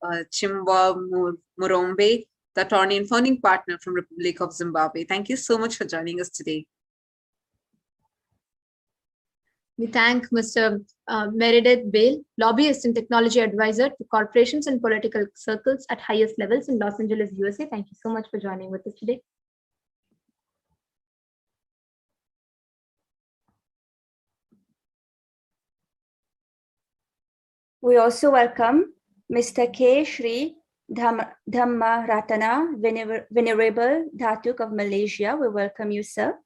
Chimwa Murombe, the attorney and founding partner from Republic of Zimbabwe. Thank you so much for joining us today. We thank Mr. Meredith Bale, lobbyist and technology advisor to corporations and political circles at highest levels in Los Angeles, USA. Thank you so much for joining with us today. We also welcome Mr. K. Sri Dhammaratana, Venerable Datuk of Malaysia. We welcome you, sir.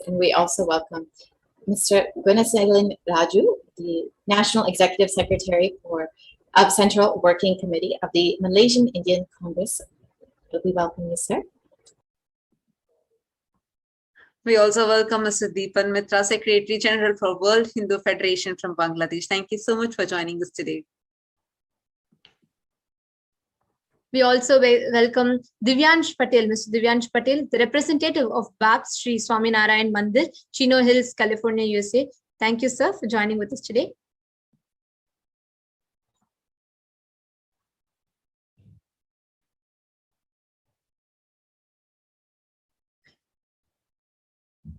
And we also welcome Mr. Gunaselan Raju, the National Executive Secretary of Central Working Committee of the Malaysian Indian Congress. We welcome you, sir. We also welcome Mr. Deepan Mitra, Secretary General for World Hindu Federation from Bangladesh. Thank you so much for joining us today. We also welcome Divyansh Patel, Mr. Divyansh Patel, the representative of BAPS Sri Swaminarayan Mandir, Chino Hills, California, USA. Thank you, sir, for joining with us today.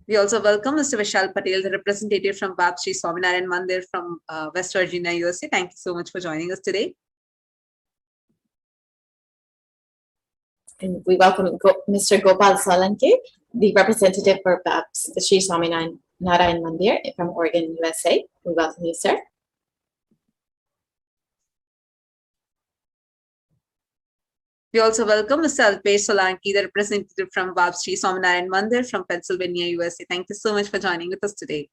We also welcome Mr. Vishal Patel, the representative from BAPS Sri Swaminarayan Mandir from West Virginia, USA. Thank you so much for joining us today. And we welcome Mr. Gopal Salanke, the representative for BAPS Sri Swaminarayan Mandir from Oregon, USA. We welcome you, sir. We also welcome Mr. Alpesh Solanki, the representative from BAPS Sri Swaminarayan Mandir from Pennsylvania, USA. Thank you so much for joining with us today.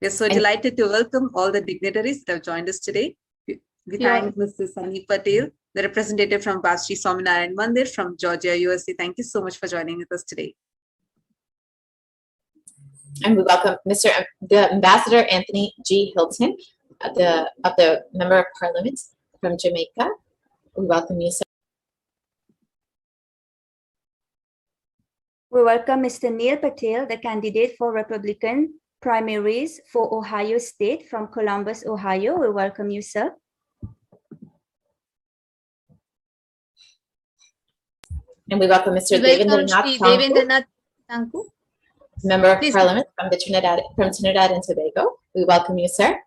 We are so delighted to welcome all the dignitaries that have joined us today. We thank Mr. Sunny Patel, the representative from BAPS Sri Swaminarayan Mandir from Georgia, USA. Thank you so much for joining with us today. And we welcome the Ambassador Anthony G. Hilton, the Member of Parliament from Jamaica. We welcome you, sir. We welcome Mr. Neil Patel, the candidate for Republican primaries for Ohio State from Columbus, Ohio. We welcome you, sir. And we welcome Mr. Devendranath Tanku, Member of Parliament from Trinidad and Tobago. We welcome you, sir.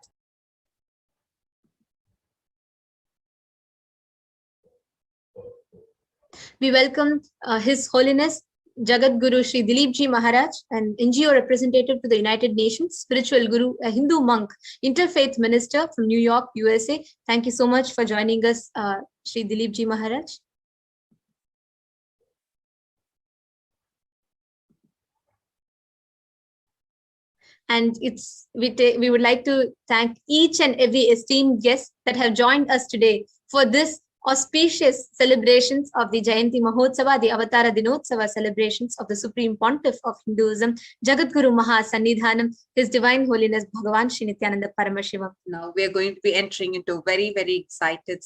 We welcome His Holiness Jagat Guru Sri Dilip Ji Maharaj, an NGO representative to the United Nations, spiritual guru, a Hindu monk, interfaith minister from New York, USA. Thank you so much for joining us, Sri Dilip Ji Maharaj. And we would like to thank each and every esteemed guest that have joined us today for this auspicious celebrations of the Jayanti Mahotsava, the Avatara Dinotsava celebrations of the Supreme Pontiff of Hinduism, Jagadguru Mahasannidhanam, His Divine Holiness Bhagavan Shri Nithyananda Paramashivam. Now we are going to be entering into a very, very exciting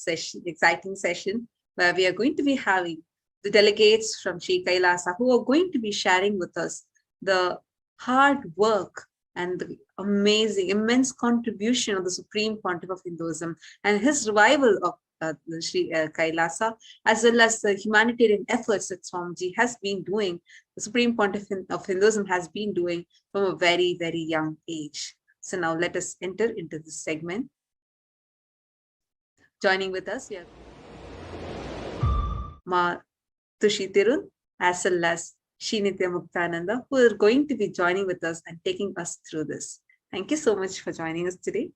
session where we are going to be having the delegates from Sri Kailasa who are going to be sharing with us the hard work and the amazing, immense contribution of the Supreme Pontiff of Hinduism and his revival of Sri Kailasa, as well as the humanitarian efforts that Swamiji has been doing, the Supreme Pontiff of Hinduism has been doing from a very, very young age. So now let us enter into this segment. Joining with us, we have Ma Tushi Tirun, as well as Shri Nitya Muktananda, who are going to be joining with us and taking us through this. Thank you so much for joining us today.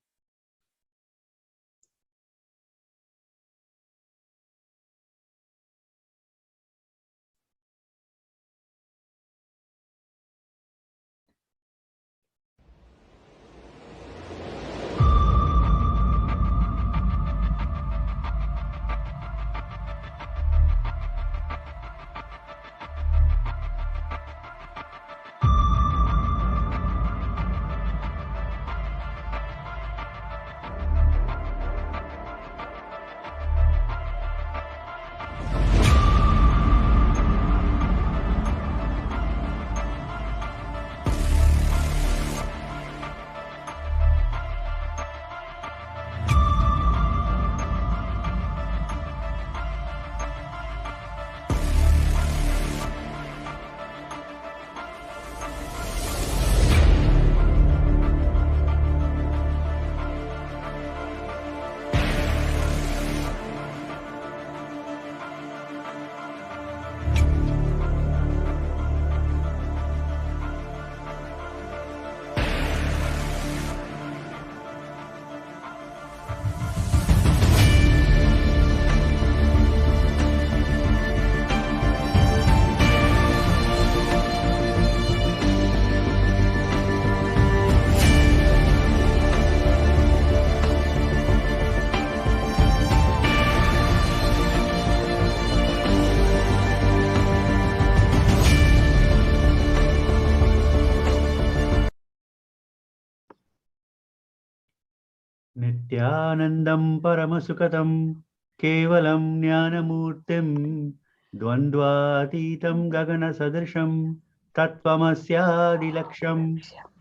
Nithyanandam Paramasukhatam Kevalam Jnanamurtim Dvandvatitam Gagana Sadrisham Tattvamasya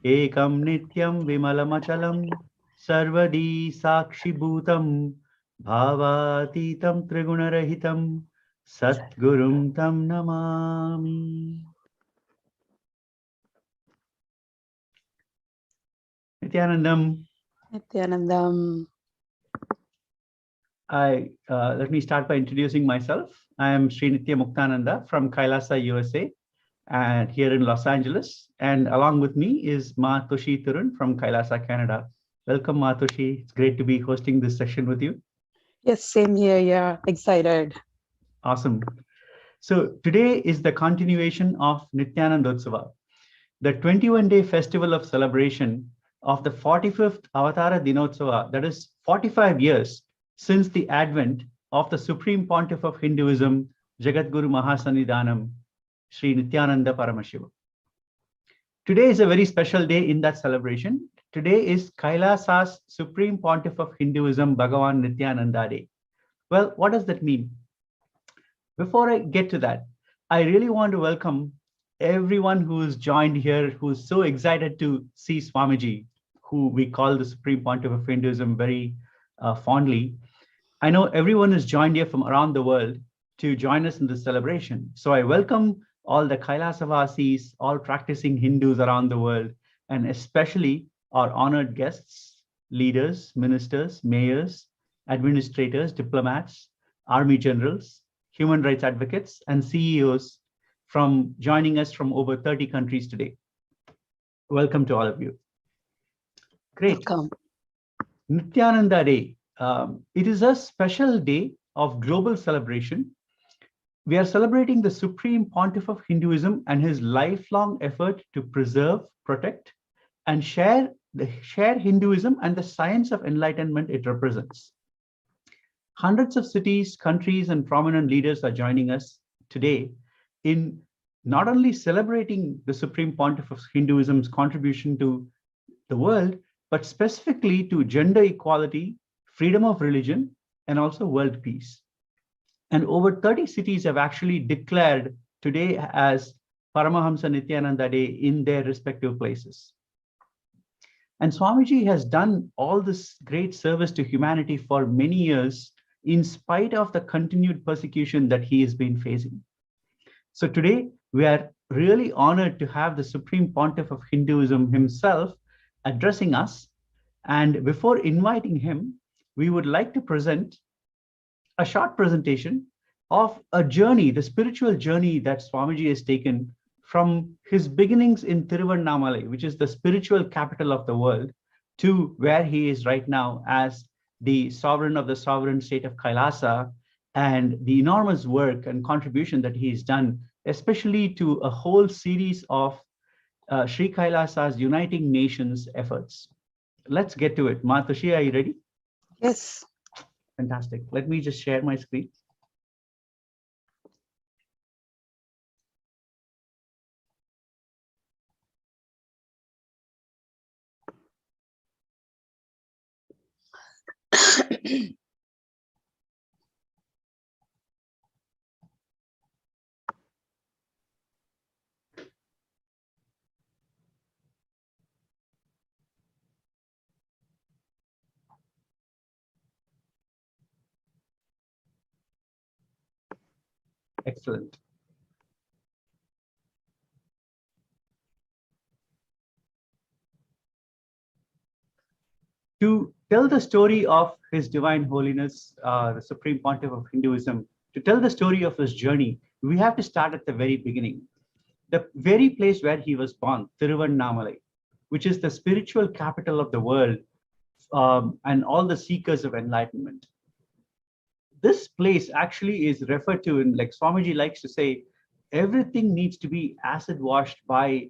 Ekam Nityam Vimalamachalam Sarvadi Sakshi Bhutam Bhavatitam Trigunarahitam Satgurum Tam Namami. Nithyanandam. Nithyanandam. Let me start by introducing myself. I am Sri Nithya Muktananda from Kailasa, USA, and here in Los Angeles. And along with me is Ma Toshi Thurun from Kailasa, Canada. Welcome, Ma Toshi. It's great to be hosting this session with you. Yes, same here. Yeah, excited. Awesome. So today is the continuation of Nithyanandotsava, the 21-day festival of celebration of the 45th Avatara Dinotsava, that is 45 years since the advent of the Supreme Pontiff of Hinduism, Jagadguru Mahasannidhanam, Sri Nithyananda Paramashivam. Today is a very special day in that celebration. Today is Kailasa's Supreme Pontiff of Hinduism, Bhagavan Nithyananda Day. Well, what does that mean? Before I get to that, I really want to welcome everyone who is joined here, who's so excited to see Swamiji, who we call the Supreme Pontiff of Hinduism very fondly. I know everyone is joined here from around the world to join us in this celebration. So I welcome all the Kailasavasis, all practicing Hindus around the world, and especially our honored guests, leaders, ministers, mayors, administrators, diplomats, army generals, human rights advocates, and CEOs from joining us from over 30 countries today. Welcome to all of you. Great. Welcome. Nithyananda Day. It is a special day of global celebration. We are celebrating the Supreme Pontiff of Hinduism and his lifelong effort to preserve, protect, and share Hinduism and the science of enlightenment it represents. Hundreds of cities, countries, and prominent leaders are joining us today in not only celebrating the Supreme Pontiff of Hinduism's contribution to the world, but specifically to gender equality, freedom of religion, and also world peace. And over 30 cities have actually declared today as Paramahamsa Nithyananda Day in their respective places. And Swamiji has done all this great service to humanity for many years, in spite of the continued persecution that he has been facing. So today, we are really honored to have the Supreme Pontiff of Hinduism himself addressing us. And before inviting him, we would like to present a short presentation of a journey, the spiritual journey that Swamiji has taken from his beginnings in Tiruvannamalai, which is the spiritual capital of the world, to where he is right now as the sovereign of the sovereign state of Kailasa, and the enormous work and contribution that he's done, especially to a whole series of Sri Kailasa's Uniting Nations efforts. Let's get to it. Ma Toshi, are you ready? Yes. Fantastic. Let me just share my screen. Excellent. To tell the story of His Divine Holiness, the Supreme Pontiff of Hinduism, to tell the story of his journey, we have to start at the very beginning. The very place where he was born, Tiruvannamalai, which is the spiritual capital of the world, and all the seekers of enlightenment. This place actually is referred to in, like Swamiji likes to say, everything needs to be acid washed by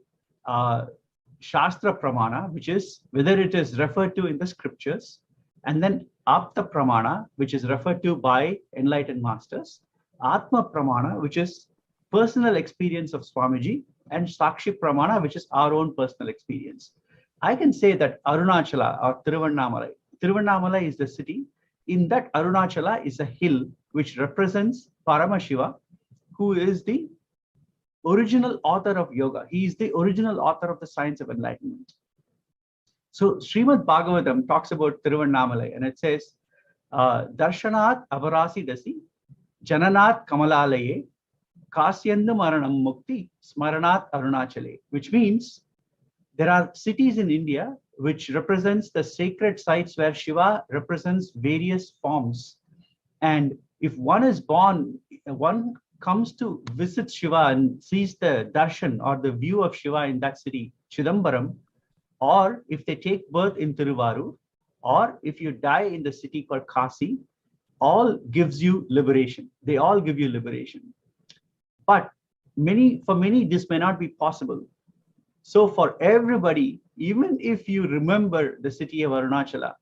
Shastra Pramana, which is whether it is referred to in the scriptures, and then Apta Pramana, which is referred to by enlightened masters, Atma Pramana, which is personal experience of Swamiji, and Sakshi Pramana, which is our own personal experience. I can say that Arunachala or Tiruvannamalai, Tiruvannamalai is the city. In that, Arunachala is a hill which represents Paramashiva, who is the original author of yoga. He is the original author of the science of enlightenment. So Srimad Bhagavatam talks about Tiruvannamalai, and it says, Darshanat avarasi dasi, jananat kamalalaye, kasyanda maranam mukti, smaranat arunachale, which means there are cities in India which represents the sacred sites where Shiva represents various forms. And if one is born, one comes to visit Shiva and sees the darshan or the view of Shiva in that city, Chidambaram, or if they take birth in Tiruvarur, or if you die in the city called Kasi, all gives you liberation. They all give you liberation. But for many, this may not be possible. So for everybody, even if you remember the city of Arunachala,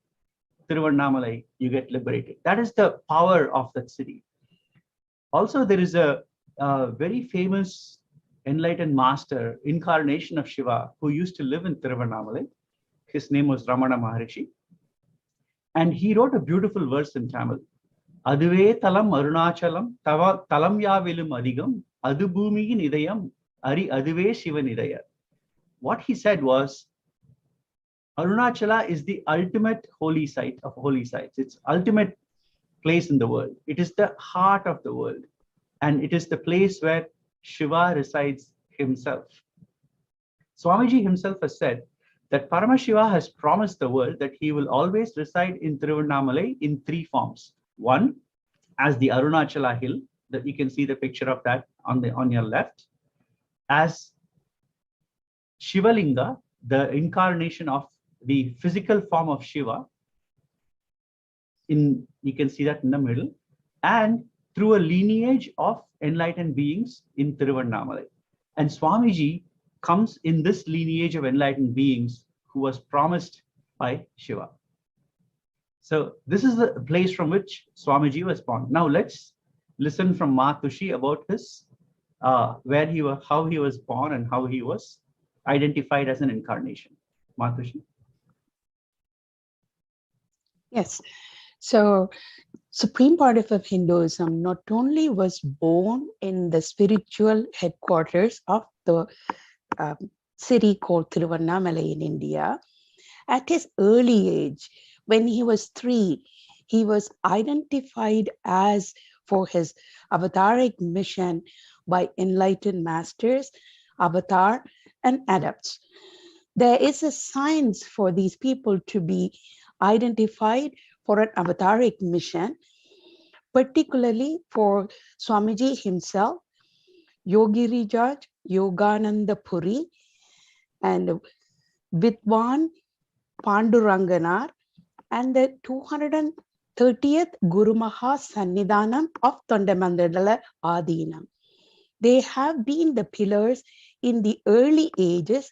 Tiruvannamalai, you get liberated. That is the power of that city. Also, there is a very famous enlightened master, incarnation of Shiva, who used to live in Tiruvannamalai. His name was Ramana Maharishi. And he wrote a beautiful verse in Tamil. Aduve talam arunachalam, talam yavilum adigam, adu bhumiyin idayam, ari aduve shivan idaya. What he said was, Arunachala is the ultimate holy site of holy sites. It's ultimate place in the world. It is the heart of the world. And it is the place where Shiva resides himself. Swamiji himself has said that Paramashiva has promised the world that he will always reside in Tiruvannamalai in three forms. One, as the Arunachala hill, that you can see the picture of that on your left, as Shivalinga, the incarnation of the physical form of Shiva, you can see that in the middle, and through a lineage of enlightened beings in Tiruvannamalai. And Swamiji comes in this lineage of enlightened beings who was promised by Shiva. So this is the place from which Swamiji was born. Now let's listen from Matushi about his where he was, how he was born, and how he was identified as an incarnation. Matushi. Yes. So Supreme Pontiff of Hinduism not only was born in the spiritual headquarters of the city called Tiruvannamalai in India, at his early age, when he was 3, he was identified as for his avataric mission by enlightened masters, avatar, and adepts. There is a science for these people to be identified for an avataric mission, particularly for Swamiji himself, Yogi Rijaj, Yogananda Puri, and Vidwan Panduranganar, and the 230th Guru Maha Sannidhanam of Tondamandala Adinam. They have been the pillars in the early ages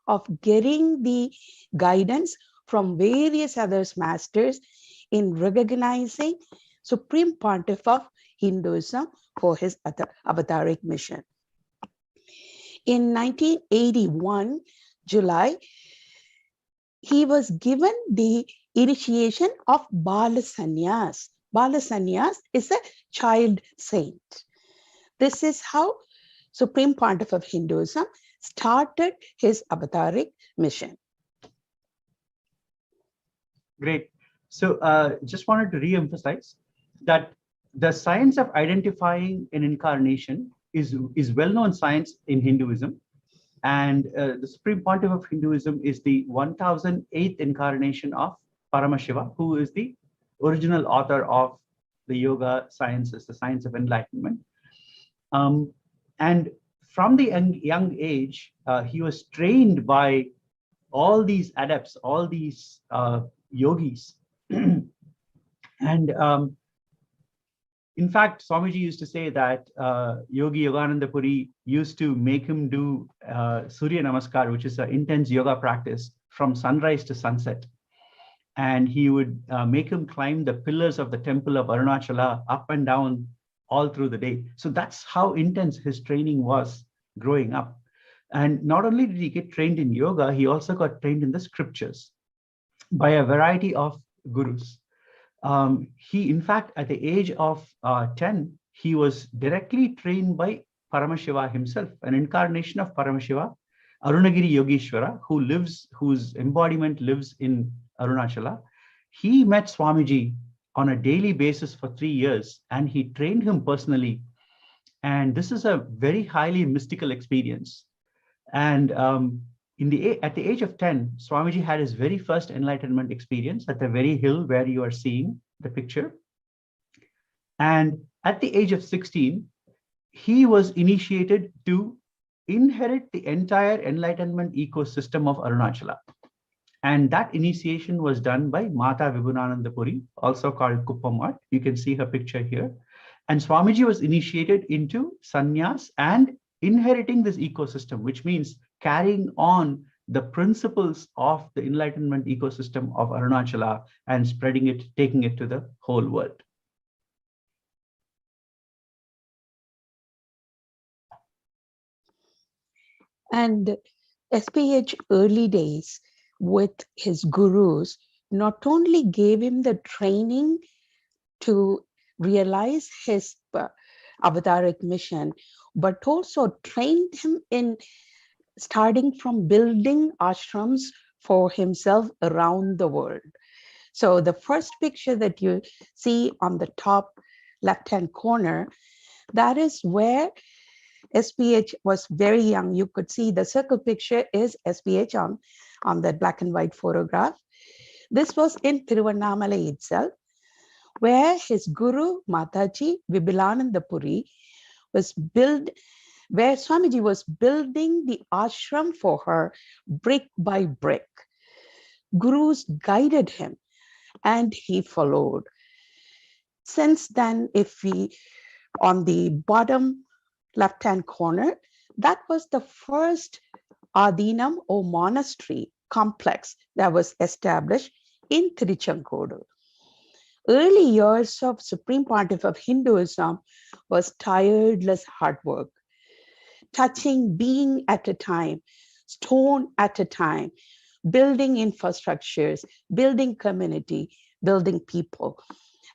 of getting the guidance from various other masters in recognizing Supreme Pontiff of Hinduism for his avataric mission. In 1981, July, he was given the initiation of Bala Sannyas. Bala Sannyas is a child saint. This is how Supreme Pontiff of Hinduism started his avataric mission. Great. So just wanted to re-emphasize that the science of identifying an incarnation is well-known science in Hinduism. And the Supreme Pontiff of Hinduism is the 1008th incarnation of Paramashiva, who is the original author of the yoga sciences, the science of enlightenment. And from the young age, he was trained by all these adepts, all these yogis. And in fact, Swamiji used to say that Yogi Yogananda Puri used to make him do Surya Namaskar, which is an intense yoga practice from sunrise to sunset. And he would make him climb the pillars of the temple of Arunachala up and down all through the day. So that's how intense his training was growing up. And not only did he get trained in yoga, he also got trained in the scriptures by a variety of gurus. He, in fact, at the age of 10, he was directly trained by Paramashiva himself, an incarnation of Paramashiva, Arunagiri Yogeshwara, whose embodiment lives in Arunachala. He met Swamiji on a daily basis for 3 years, and he trained him personally. And this is a very highly mystical experience. And at the age of 10, Swamiji had his very first enlightenment experience at the very hill where you are seeing the picture. And at the age of 16, he was initiated to inherit the entire enlightenment ecosystem of Arunachala. And that initiation was done by Mata Vibhunananda Puri, also called Kuppamat. You can see her picture here. And Swamiji was initiated into sannyas and inheriting this ecosystem, which means carrying on the principles of the enlightenment ecosystem of Arunachala and spreading it, taking it to the whole world. And SPH early days with his gurus not only gave him the training to realize his avataric mission, but also trained him in starting from building ashrams for himself around the world. So the first picture that you see on the top left-hand corner, that is where SPH was very young. You could see the circle picture is SPH on that black and white photograph. This was in Tiruvannamalai itself, where his guru, Mataji Vibhulananda Puri, where Swamiji was building the ashram for her brick by brick. Gurus guided him and he followed. Since then, on the bottom left-hand corner, that was the first Adinam or monastery complex that was established in Tiruchenkodu. Early years of Supreme Pontiff of Hinduism was tireless hard work, touching being at a time, stone at a time, building infrastructures, building community, building people.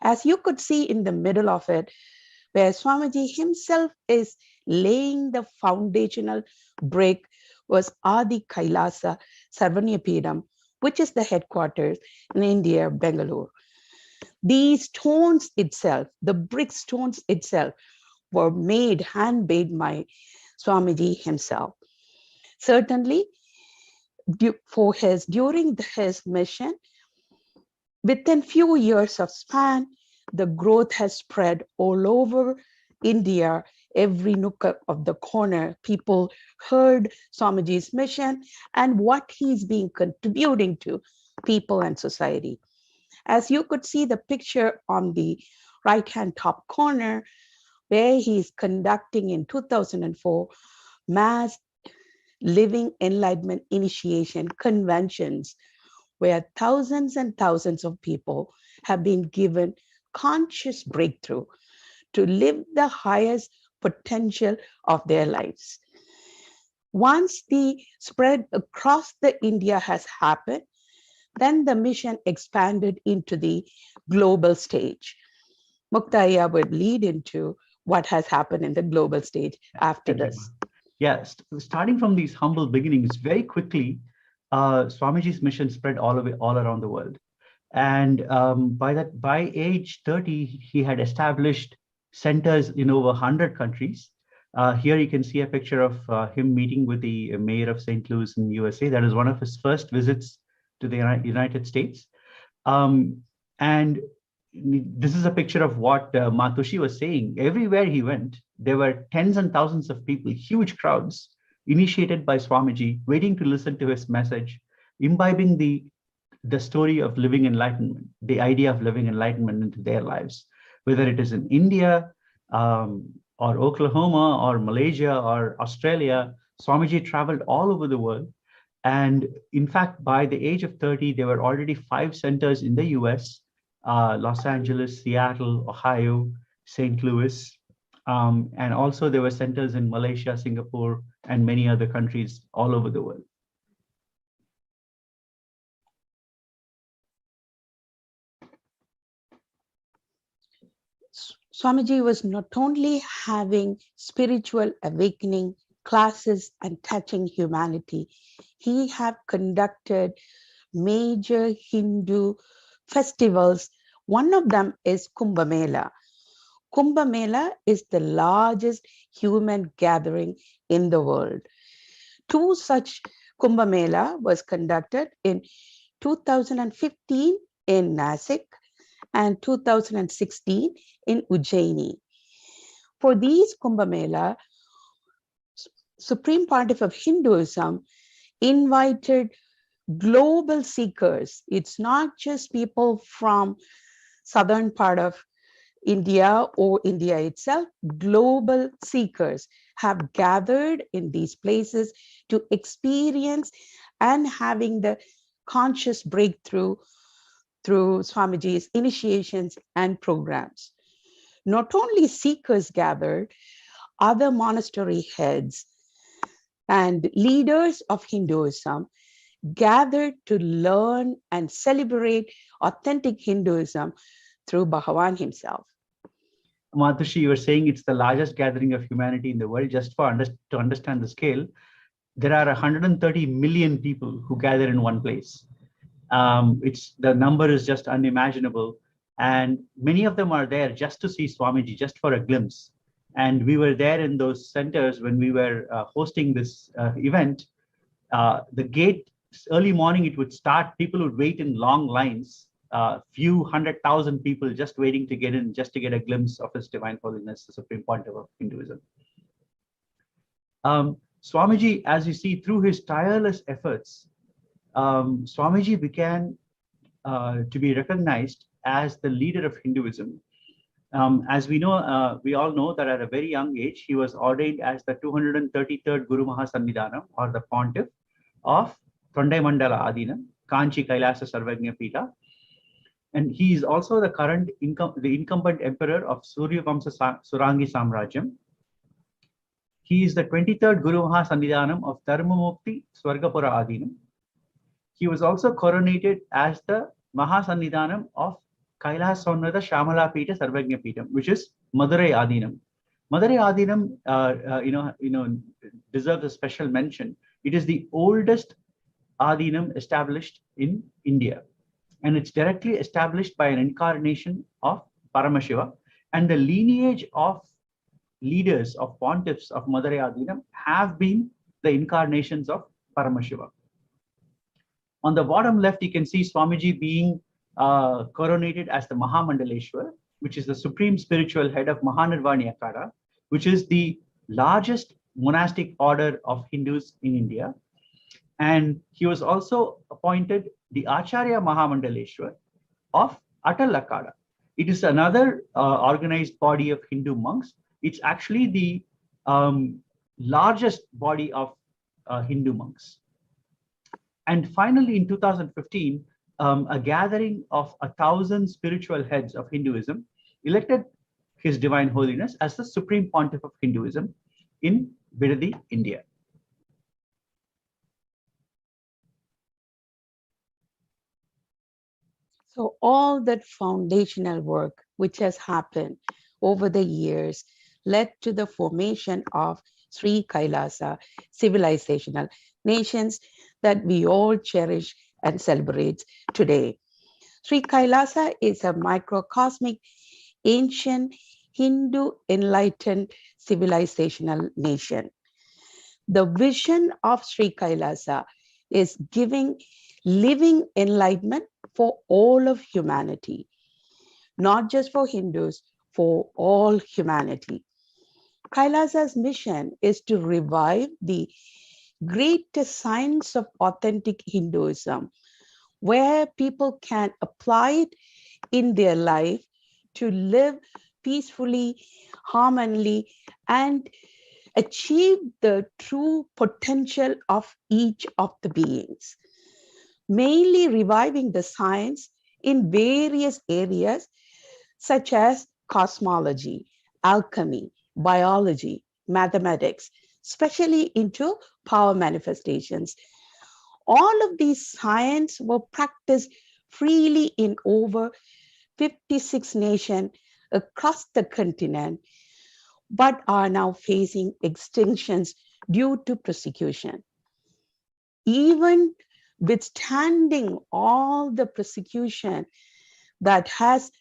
As you could see in the middle of it, where Swamiji himself is laying the foundational brick, was Adi Kailasa Sarvanyapedam, which is the headquarters in India, Bangalore. These stones itself, the brick stones itself, were handmade by Swamiji himself. Certainly, during his mission, within few years of span, the growth has spread all over India. Every nook of the corner, people heard Swamiji's mission and what he's been contributing to people and society. As you could see the picture on the right-hand top corner, where he's conducting in 2004 mass living enlightenment initiation conventions, where thousands and thousands of people have been given conscious breakthrough to live the highest potential of their lives. Once the spread across the India has happened, then the mission expanded into the global stage. Muktaya would lead into what has happened in the global stage after this. Yeah, starting from these humble beginnings, very quickly, Swamiji's mission spread all around the world. And by age 30, he had established centers in over 100 countries. Here you can see a picture of him meeting with the mayor of St. Louis in the USA. That is one of his first visits to the United States. And this is a picture of what Matushi was saying. Everywhere he went, there were tens and thousands of people, huge crowds, initiated by Swamiji, waiting to listen to his message, imbibing the story of living enlightenment, the idea of living enlightenment into their lives, whether it is in India or Oklahoma or Malaysia or Australia. Swamiji traveled all over the world. And in fact, by the age of 30, there were already 5 centers in the US, Los Angeles, Seattle, Ohio, St. Louis. And also there were centers in Malaysia, Singapore, and many other countries all over the world. Swamiji was not only having spiritual awakening classes and touching humanity, he have conducted major Hindu festivals. One of them is Kumbh Mela. Kumbh Mela is the largest human gathering in the world. Two such Kumbh Mela was conducted in 2015 in Nasik and 2016 in Ujjaini. For these Kumbh Mela, Supreme Pontiff of Hinduism invited global seekers. It's not just people from southern part of India or India itself. Global seekers have gathered in these places to experience and having the conscious breakthrough through Swamiji's initiations and programs. Not only seekers gathered, other monastery heads and leaders of Hinduism gathered to learn and celebrate authentic Hinduism through Bhagavan himself. Matushi, you were saying it's the largest gathering of humanity in the world. Just to understand the scale, there are 130 million people who gather in one place. The number is just unimaginable. And many of them are there just to see Swamiji, just for a glimpse. And we were there in those centers when we were hosting this event. The gate, early morning, it would start. People would wait in long lines, few 100,000 people just waiting to get in, just to get a glimpse of His Divine Holiness, the Supreme Pontiff of Hinduism. Swamiji, as you see, through his tireless efforts, Swamiji began to be recognized as the leader of Hinduism. As we know, we all know that at a very young age, he was ordained as the 233rd Guru Mahasannidhanam, or the Pontiff of Tondai Mandala Adinam, Kanchi Kailasa Sarvagnya Pita. And he is also the current incumbent emperor of Surya Vamsa Surangi Samrajyam. He is the 23rd Guru Mahasannidhanam of Dharmamukti Swargapura Adinam. He was also coronated as the Mahasannidhanam of Kailasa Sonnada Shamala Pita Sarvagnya Pita, which is Madurai Adinam. Madurai Adinam, deserves a special mention. It is the oldest Adinam established in India, and it's directly established by an incarnation of Paramashiva, and the lineage of leaders, of pontiffs of Madurai Adinam have been the incarnations of Paramashiva. On the bottom left, you can see Swamiji being coronated as the Mahamandaleshwar, which is the supreme spiritual head of Mahanirvani Akada, which is the largest monastic order of Hindus in India. And he was also appointed the Acharya Mahamandaleshwar of Atal Akada. It is another organized body of Hindu monks. It's actually the largest body of Hindu monks. And finally, in 2015, a gathering of 1,000 spiritual heads of Hinduism elected His Divine Holiness as the Supreme Pontiff of Hinduism in Bidadi, India. So all that foundational work which has happened over the years led to the formation of Sri Kailasa civilizational nations that we all cherish and celebrate today. Sri Kailasa is a microcosmic, ancient Hindu enlightened civilizational nation. The vision of Sri Kailasa is giving living enlightenment for all of humanity, not just for Hindus, for all humanity. Kailasa's mission is to revive the greatest science of authentic Hinduism, where people can apply it in their life to live peacefully, harmoniously, and achieve the true potential of each of the beings. Mainly reviving the science in various areas such as cosmology, alchemy, biology, mathematics, especially into power manifestations. All of these sciences were practiced freely in over 56 nations across the continent, but are now facing extinctions due to persecution. Even withstanding all the persecution that has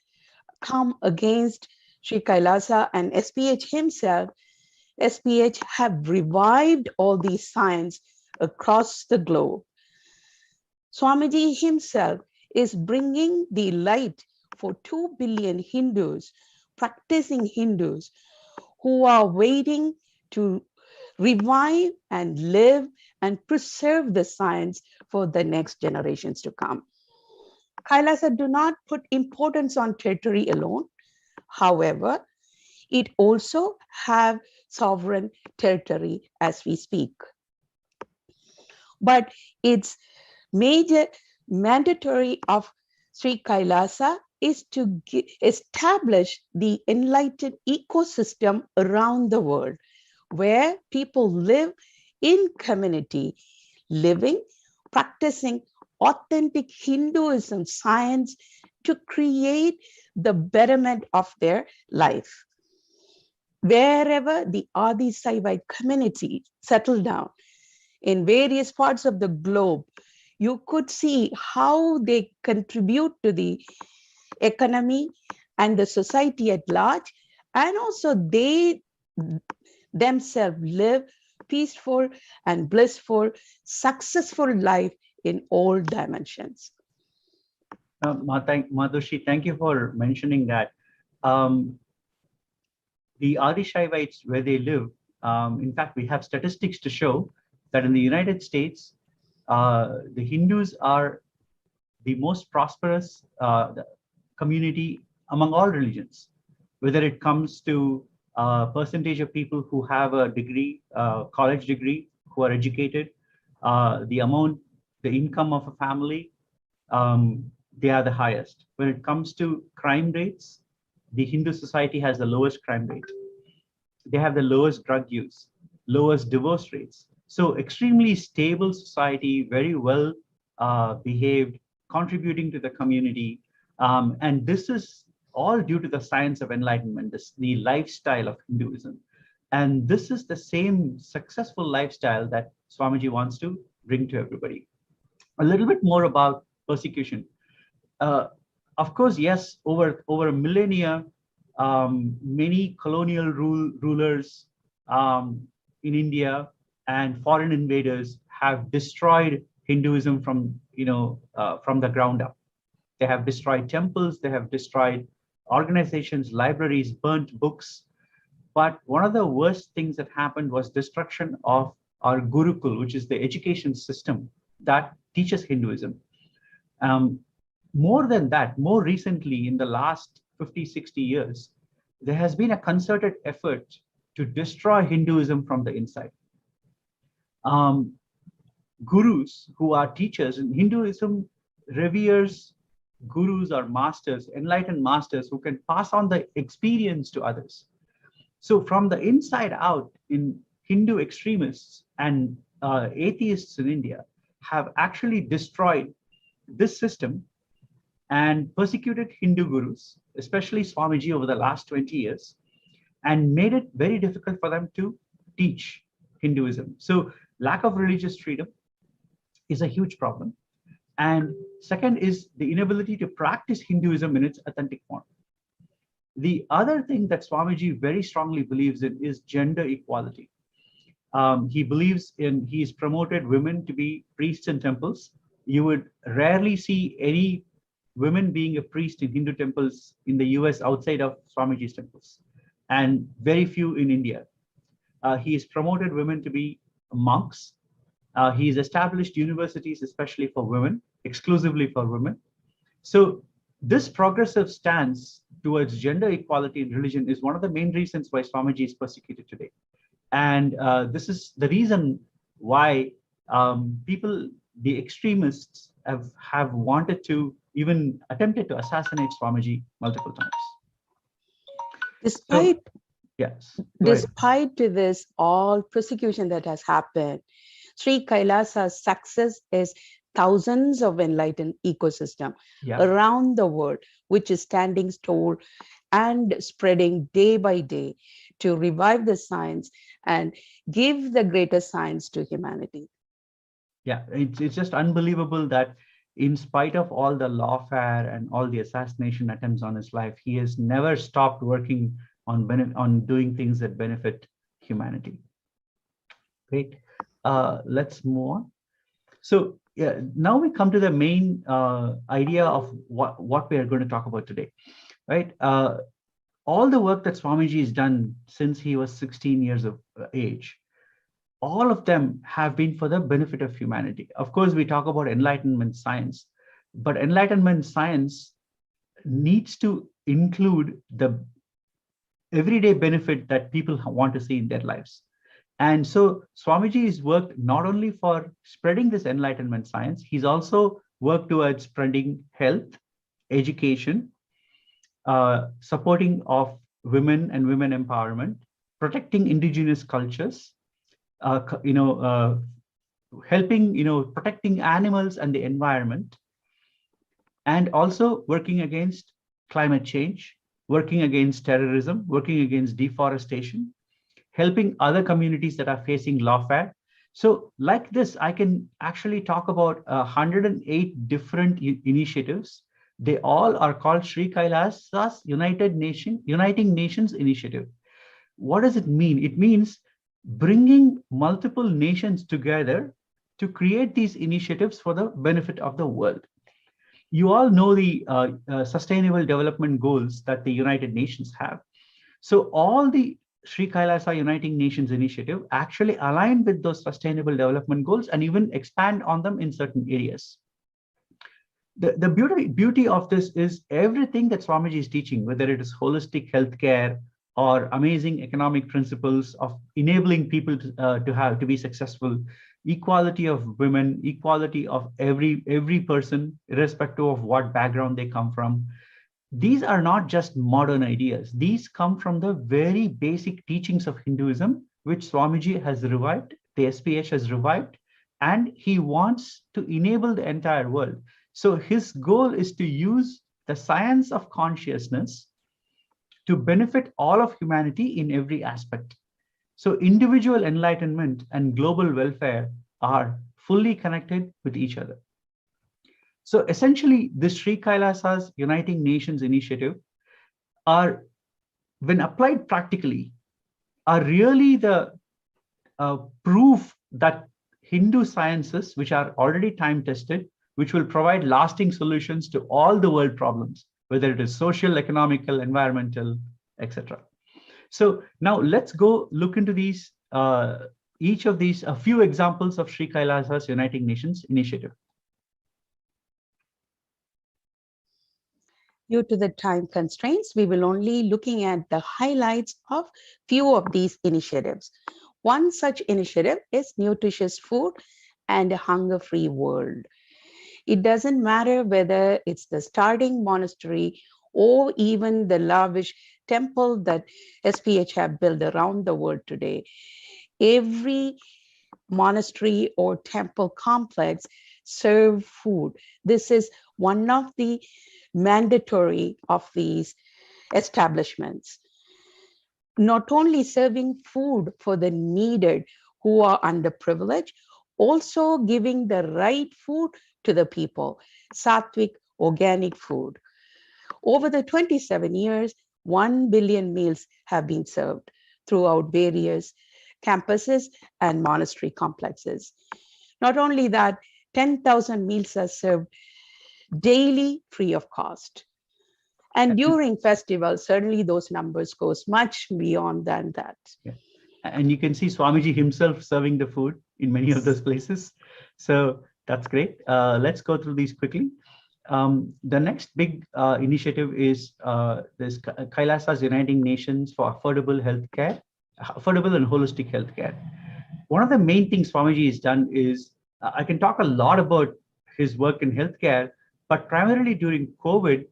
come against Sri Kailasa and SPH himself, SPH have revived all these signs across the globe. Swamiji himself is bringing the light for 2 billion Hindus, practicing Hindus, who are waiting to revive and live and preserve the science for the next generations to come. Kailasa do not put importance on territory alone. However, it also have sovereign territory as we speak. But its major mandatory of Sri Kailasa is to establish the enlightened ecosystem around the world, where people live in community, living, practicing authentic Hinduism science to create the betterment of their life. Wherever the Adi Saivite community settled down in various parts of the globe, you could see how they contribute to the economy and the society at large, and also they themselves live peaceful and blissful, successful life in all dimensions. Madhushi, thank you for mentioning that. The Adi Shaivites, where they live, in fact, we have statistics to show that in the United States, the Hindus are the most prosperous community among all religions, whether it comes to percentage of people who have a degree, college degree, who are educated, the income of a family, they are the highest. When it comes to crime rates, the Hindu society has the lowest crime rate. They have the lowest drug use, lowest divorce rates. So extremely stable society, very well behaved, contributing to the community. And this is all due to the science of enlightenment, the lifestyle of Hinduism. And this is the same successful lifestyle that Swamiji wants to bring to everybody. A little bit more about persecution. Of course, yes, over a millennia, many colonial rulers in India and foreign invaders have destroyed Hinduism from the ground up. They have destroyed temples, they have destroyed organizations, libraries, burnt books. But one of the worst things that happened was destruction of our Gurukul, which is the education system that teaches Hinduism. More than that, more recently, in the last 50, 60 years, there has been a concerted effort to destroy Hinduism from the inside. Gurus who are teachers in Hinduism reveres gurus or masters, enlightened masters who can pass on the experience to others. So from the inside out, in Hindu extremists and atheists in India have actually destroyed this system and persecuted Hindu gurus, especially Swamiji, over the last 20 years, and made it very difficult for them to teach Hinduism. So lack of religious freedom is a huge problem. And second is the inability to practice Hinduism in its authentic form. The other thing that Swamiji very strongly believes in is gender equality. He's promoted women to be priests in temples. You would rarely see any women being a priest in Hindu temples in the US outside of Swamiji's temples, and very few in India. He has promoted women to be monks. He's established universities, especially for women, exclusively for women. So this progressive stance towards gender equality in religion is one of the main reasons why Swamiji is persecuted today. And this is the reason why the extremists have wanted to, even attempted to assassinate Swamiji multiple times. Despite Despite this all persecution that has happened, Sri Kailasa's success is thousands of enlightened ecosystem Yeah. around the world, which is standing tall and spreading day by day to revive the science and give the greater science to humanity. Yeah, it's just unbelievable that in spite of all the lawfare and all the assassination attempts on his life, he has never stopped working on doing things that benefit humanity. Great. Let's move on. So yeah, now we come to the main idea of what we are going to talk about today, right? All the work that Swamiji has done since he was 16 years of age, all of them have been for the benefit of humanity. Of course, we talk about enlightenment science, but enlightenment science needs to include the everyday benefit that people want to see in their lives. And so Swamiji has worked not only for spreading this enlightenment science, he's also worked towards spreading health, education, supporting of women and women empowerment, protecting indigenous cultures, helping, protecting animals and the environment, and also working against climate change, working against terrorism, working against deforestation, helping other communities that are facing lawfare. So like this, I can actually talk about 108 different initiatives. They all are called Sri Kailasa's Uniting Nations Initiative. What does it mean? It means bringing multiple nations together to create these initiatives for the benefit of the world. You all know the Sustainable Development Goals that the United Nations have. So all the Sri Kailasa Uniting Nations Initiative actually align with those Sustainable Development Goals and even expand on them in certain areas. The beauty of this is everything that Swamiji is teaching, whether it is holistic healthcare or amazing economic principles of enabling people to be successful, equality of women, equality of every person, irrespective of what background they come from. These are not just modern ideas. These come from the very basic teachings of Hinduism, which Swamiji has revived, the SPH has revived, and he wants to enable the entire world. So his goal is to use the science of consciousness to benefit all of humanity in every aspect. So individual enlightenment and global welfare are fully connected with each other. So essentially, the Sri Kailasa's Uniting Nations Initiative are, when applied practically, are really the proof that Hindu sciences, which are already time-tested, which will provide lasting solutions to all the world problems, whether it is social, economical, environmental, etc. So now let's go look into these, each of these, a few examples of Sri Kailasa's Uniting Nations Initiative. Due to the time constraints, we will only looking at the highlights of few of these initiatives. One such initiative is nutritious food and a hunger-free world. It doesn't matter whether it's the starting monastery or even the lavish temple that SPH have built around the world today. Every monastery or temple complex serve food. This is one of the mandatory of these establishments. Not only serving food for the needed who are underprivileged, also giving the right food to the people, sattvic, organic food. Over the 27 years, 1 billion meals have been served throughout various campuses and monastery complexes. Not only that, 10,000 meals are served daily free of cost. And during festivals, certainly those numbers goes much beyond than that. Yeah. And you can see Swamiji himself serving the food in many of those places. So that's great. Let's go through these quickly. The next big initiative is this Kailasa's Uniting Nations for affordable healthcare, affordable and holistic healthcare. One of the main things Swamiji has done is, I can talk a lot about his work in healthcare, but primarily during COVID,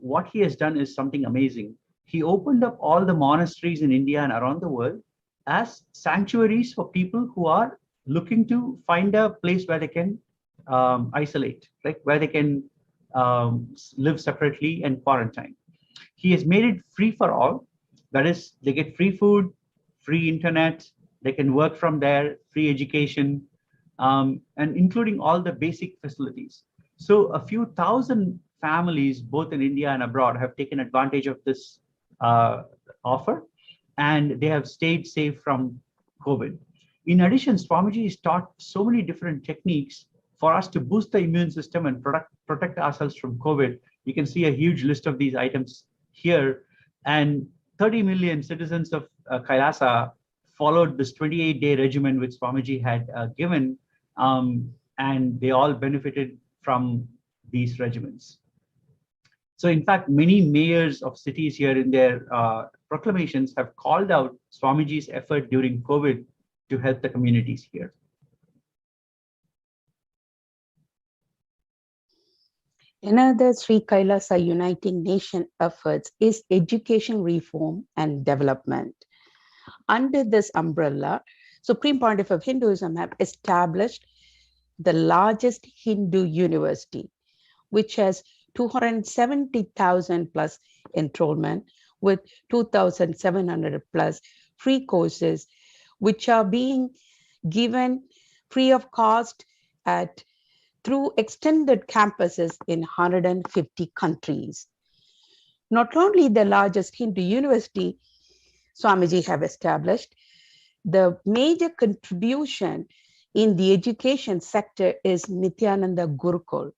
what he has done is something amazing. He opened up all the monasteries in India and around the world as sanctuaries for people who are looking to find a place where they can isolate, like where they can live separately and quarantine. He has made it free for all. That is, they get free food, free internet, they can work from there, free education, and including all the basic facilities. So a few thousand families, both in India and abroad, have taken advantage of this offer, and they have stayed safe from COVID. In addition, Swamiji has taught so many different techniques for us to boost the immune system and protect ourselves from COVID. You can see a huge list of these items here, and 30 million citizens of Kailasa followed this 28-day regimen which Swamiji had given, and they all benefited from these regimens. So in fact, many mayors of cities here in their proclamations have called out Swamiji's effort during COVID to help the communities here. Another Sri Kailasa Uniting Nation efforts is education reform and development. Under this umbrella, Supreme Pontiff of Hinduism have established the largest Hindu university, which has 270,000 plus enrollment with 2,700 plus free courses, which are being given free of cost through extended campuses in 150 countries. Not only the largest Hindu university Swamiji have established, the major contribution in the education sector is Nithyananda Gurukul.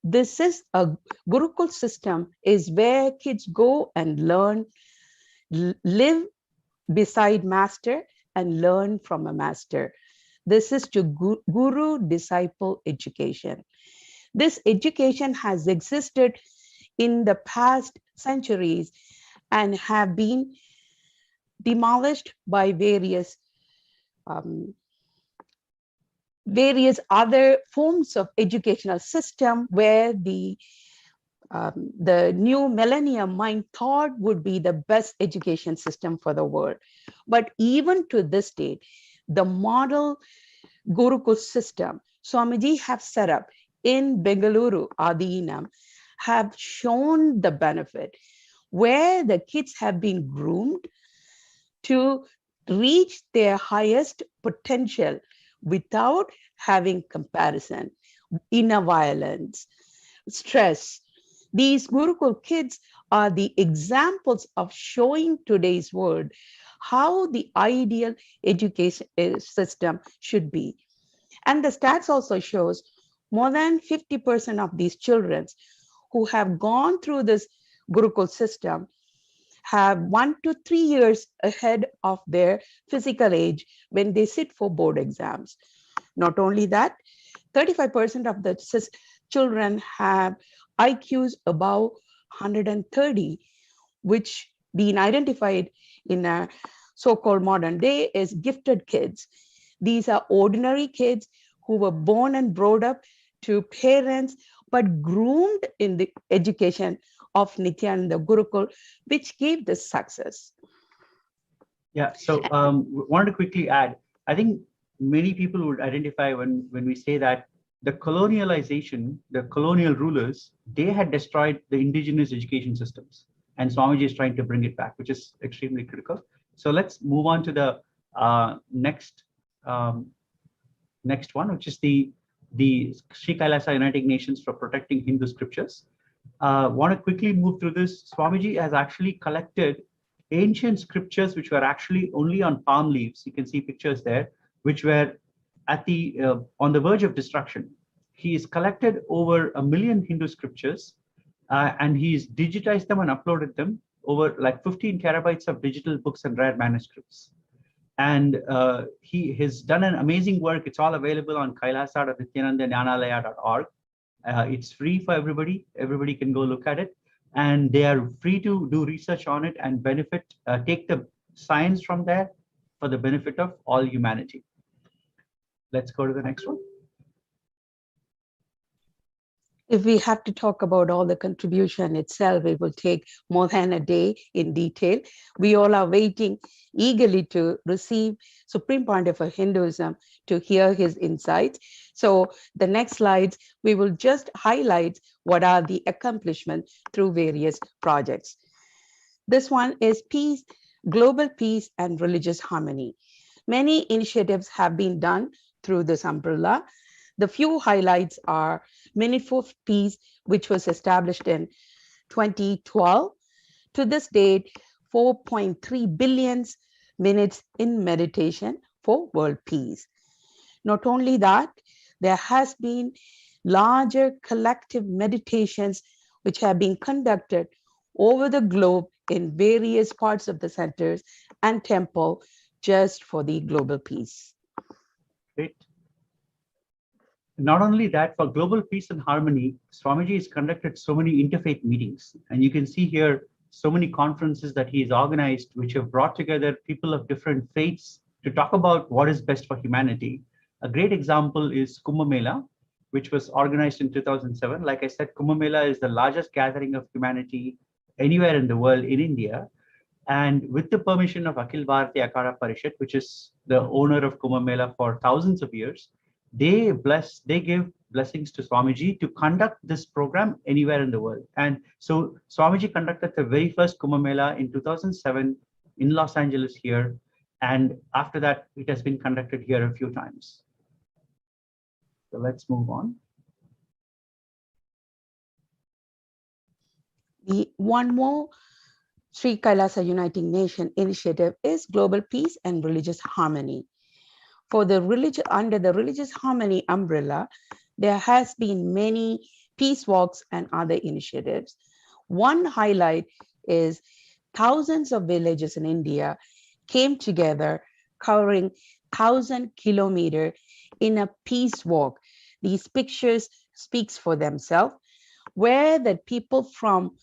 This is a Gurukul system is where kids go and learn, live beside master and learn from a master. This is to guru-disciple education. This education has existed in the past centuries and have been demolished by various other forms of educational system where the new millennium mind thought would be the best education system for the world. But even to this date, the model Gurukul system Swamiji have set up in Bengaluru, Adinam, have shown the benefit where the kids have been groomed to reach their highest potential without having comparison, inner violence, stress. These Gurukul kids are the examples of showing today's world how the ideal education system should be. And the stats also shows more than 50% of these children who have gone through this Gurukul system have 1 to 3 years ahead of their physical age when they sit for board exams. Not only that, 35% of the children have IQs above 130, which being identified in a so-called modern day as gifted kids. These are ordinary kids who were born and brought up to parents, but groomed in the education of Nithyananda Gurukul, which gave this success. Yeah, so wanted to quickly add, I think many people would identify when we say that the colonialization, the colonial rulers, they had destroyed the indigenous education systems, and Swamiji is trying to bring it back, which is extremely critical. So let's move on to the next one, which is the Sri Kailasa Uniting Nations for Protecting Hindu Scriptures. Want to quickly move through this. Swamiji has actually collected ancient scriptures which were actually only on palm leaves. You can see pictures there, which were at the on the verge of destruction. He's collected over 1 million Hindu scriptures, and he's digitized them and uploaded them over like 15 terabytes of digital books and rare manuscripts. And he has done an amazing work. It's all available on kailasa.nithyanandanyanalaya.org. It's free for everybody. Everybody can go look at it, and they are free to do research on it and benefit, take the science from there for the benefit of all humanity. Let's go to the next one. If we have to talk about all the contribution itself, it will take more than a day in detail. We all are waiting eagerly to receive Supreme Pontiff of Hinduism to hear his insights. So the next slides, we will just highlight what are the accomplishments through various projects. This one is peace, global peace and religious harmony. Many initiatives have been done through this umbrella. The few highlights are Minute for Peace, which was established in 2012. To this date, 4.3 billion minutes in meditation for world peace. Not only that, there has been larger collective meditations which have been conducted over the globe in various parts of the centers and temple just for the global peace. Great. Not only that, for global peace and harmony, Swamiji has conducted so many interfaith meetings. And you can see here so many conferences that he has organized, which have brought together people of different faiths to talk about what is best for humanity. A great example is Kumbh Mela, which was organized in 2007. Like I said, Kumbh Mela is the largest gathering of humanity anywhere in the world in India. And with the permission of Akhil Bharatiya Akhada Parishad, which is the owner of Kumbh Mela for thousands of years, they give blessings to Swamiji to conduct this program anywhere in the world. And so Swamiji conducted the very first Kumbh Mela in 2007 in Los Angeles here. And after that, it has been conducted here a few times. So let's move on. The one more Sri Kailasa Uniting Nation initiative is Global Peace and Religious Harmony. For the under the religious harmony umbrella, there has been many peace walks and other initiatives. One highlight is thousands of villages in India came together covering 1,000 kilometers in a peace walk. These pictures speaks for themselves, where the people from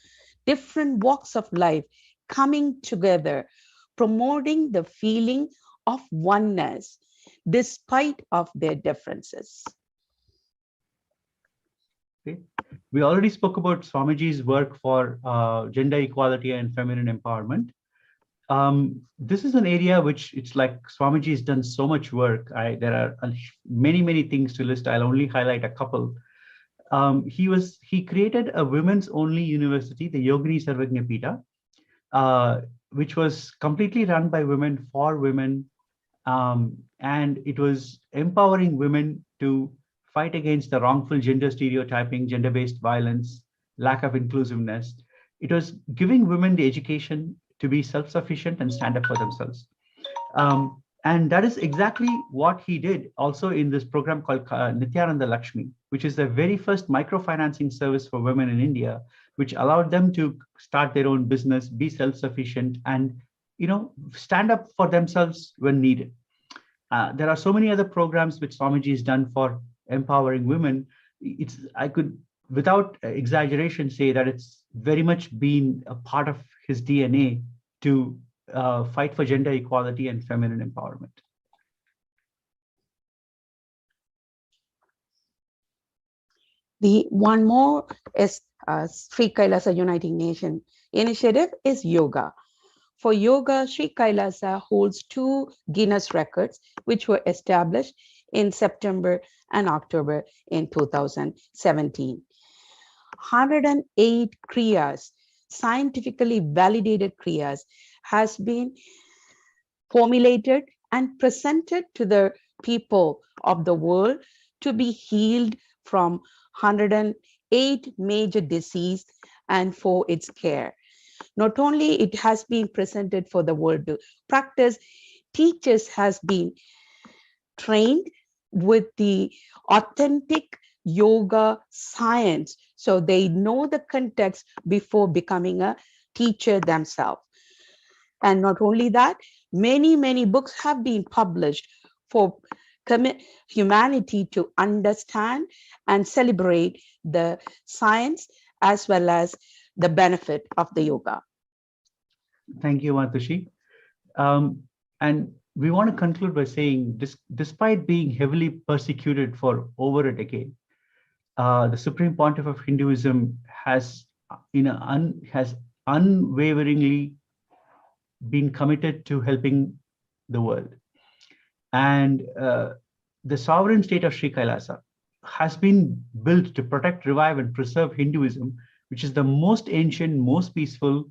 different walks of life coming together, promoting the feeling of oneness despite of their differences. Okay. We already spoke about Swamiji's work for gender equality and feminine empowerment. This is an area which it's like Swamiji has done so much work. There are many things to list. I'll only highlight a couple. He created a women's only university, the Yogini Sarvagnya Pita, which was completely run by women for women. And it was empowering women to fight against the wrongful gender stereotyping, gender-based violence, lack of inclusiveness. It was giving women the education to be self-sufficient and stand up for themselves. And that is exactly what he did also in this program called Nithyananda Lakshmi, which is the very first microfinancing service for women in India, which allowed them to start their own business, be self-sufficient, and stand up for themselves when needed. There are so many other programs which Swamiji has done for empowering women. I could, without exaggeration, say that it's very much been a part of his DNA to fight for gender equality and feminine empowerment. The one more is Sri Kailasa Uniting Nation initiative is yoga. For yoga, Sri Kailasa holds 2 Guinness records, which were established in September and October in 2017. 108 kriyas, scientifically validated kriyas, has been formulated and presented to the people of the world to be healed from 108 major diseases and for its care. Not only it has been presented for the world to practice, teachers has been trained with the authentic yoga science, so they know the context before becoming a teacher themselves. And not only that, many books have been published for humanity to understand and celebrate the science as well as the benefit of the yoga. Thank you, Matushi. And we want to conclude by saying, despite being heavily persecuted for over a decade, the Supreme Pontiff of Hinduism has, has unwaveringly been committed to helping the world. And the sovereign state of Sri Kailasa has been built to protect, revive, and preserve Hinduism, which is the most ancient, most peaceful,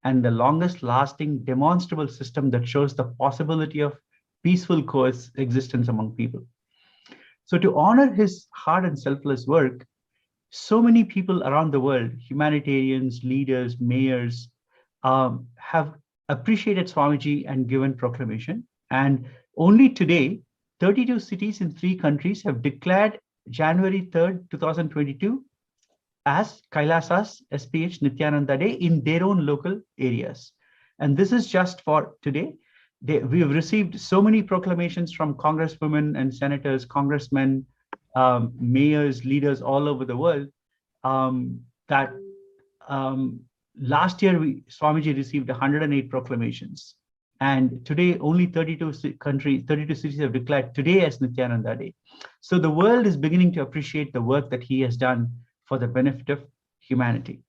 and the longest lasting demonstrable system that shows the possibility of peaceful coexistence among people. So to honor his hard and selfless work, so many people around the world, humanitarians, leaders, mayors, have appreciated Swamiji and given proclamation. And only today, 32 cities in 3 countries have declared January 3rd, 2022 as Kailasa's HDH Nithyananda Day in their own local areas. And this is just for today. We have received so many proclamations from congresswomen and senators, congressmen, mayors, leaders all over the world, that last year Swamiji received 108 proclamations. And today only 32 cities have declared today as Nithyananda Day. So the world is beginning to appreciate the work that he has done for the benefit of humanity.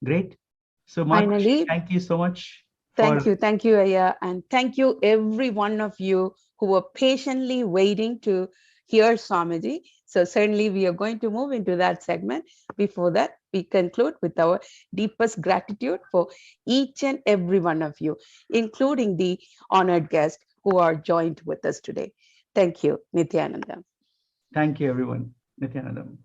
Great. So Finally, thank you so much. Thank you, Aya, and thank you every one of you who were patiently waiting to hear Swamiji. So certainly we are going to move into that segment. Before that, we conclude with our deepest gratitude for each and every one of you, including the honored guests who are joined with us today. Thank you, Nithyananda. Thank you, everyone. Nithyanandam.